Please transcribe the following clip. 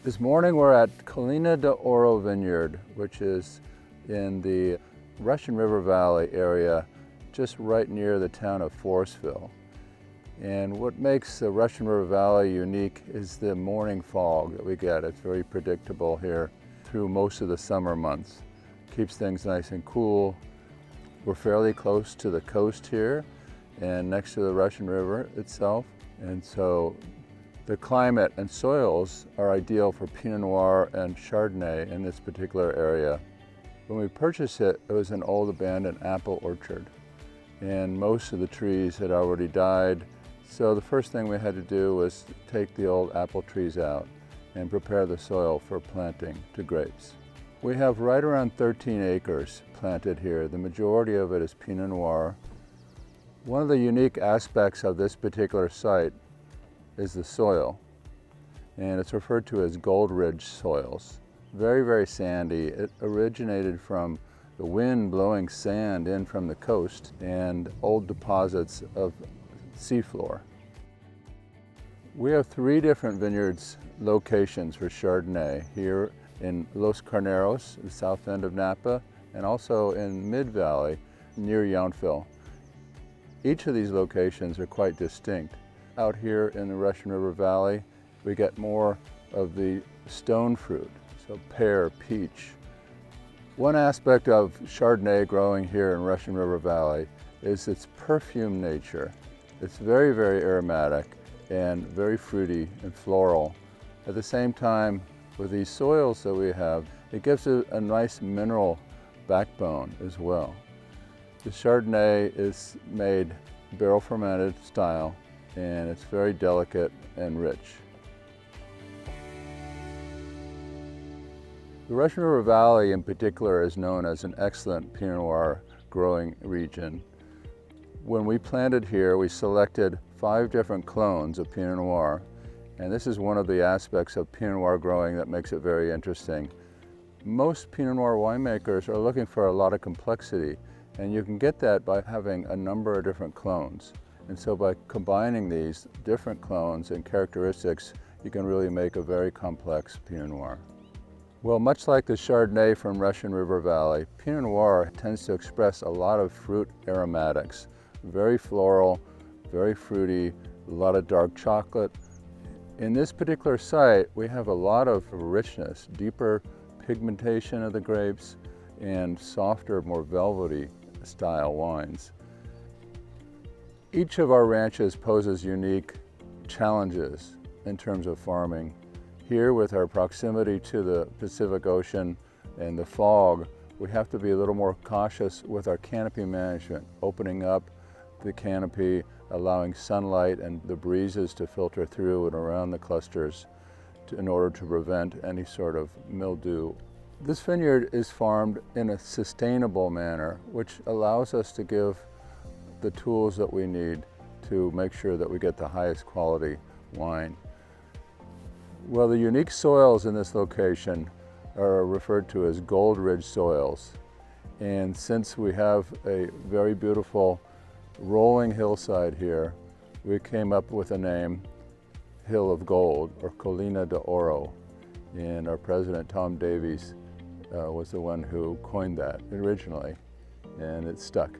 This morning we're at Collina de Oro Vineyard, which is in the Russian River Valley area, just right near the town of Forestville. And what makes the Russian River Valley unique is the morning fog that we get. It's very predictable here through most of the summer months. Keeps things nice and cool. We're fairly close to the coast here and next to the Russian River itself. And so the climate and soils are ideal for Pinot Noir and Chardonnay in this particular area. When we purchased it, it was an old abandoned apple orchard, and most of the trees had already died. So the first thing we had to do was take the old apple trees out and prepare the soil for planting to grapes. We have right around 13 acres planted here. The majority of it is Pinot Noir. One of the unique aspects of this particular site is the soil, and it's referred to as Gold Ridge soils. Very, very sandy. It originated from the wind blowing sand in from the coast and old deposits of seafloor. We have 3 different vineyards locations for Chardonnay here in Los Carneros, the south end of Napa, and also in Mid-Valley near Yountville. Each of these locations are quite distinct. Out here in the Russian River Valley, we get more of the stone fruit, so pear, peach. One aspect of Chardonnay growing here in Russian River Valley is its perfume nature. It's very, very aromatic and very fruity and floral. At the same time, with these soils that we have, it gives it a nice mineral backbone as well. The Chardonnay is made barrel fermented style, and it's very delicate and rich. The Russian River Valley in particular is known as an excellent Pinot Noir growing region. When we planted here, we selected 5 different clones of Pinot Noir, and this is one of the aspects of Pinot Noir growing that makes it very interesting. Most Pinot Noir winemakers are looking for a lot of complexity, and you can get that by having a number of different clones. And so by combining these different clones and characteristics, you can really make a very complex Pinot Noir. Well, much like the Chardonnay from Russian River Valley, Pinot Noir tends to express a lot of fruit aromatics. Very floral, very fruity, a lot of dark chocolate. In this particular site, we have a lot of richness, deeper pigmentation of the grapes, and softer, more velvety style wines. Each of our ranches poses unique challenges in terms of farming. Here, with our proximity to the Pacific Ocean and the fog, we have to be a little more cautious with our canopy management, opening up the canopy, allowing sunlight and the breezes to filter through and around the clusters in order to prevent any sort of mildew. This vineyard is farmed in a sustainable manner, which allows us to give the tools that we need to make sure that we get the highest quality wine. Well, the unique soils in this location are referred to as Gold Ridge soils. And since we have a very beautiful rolling hillside here, we came up with a name, Hill of Gold, or Collina de Oro. And our president, Tom Davies, was the one who coined that originally, and it stuck.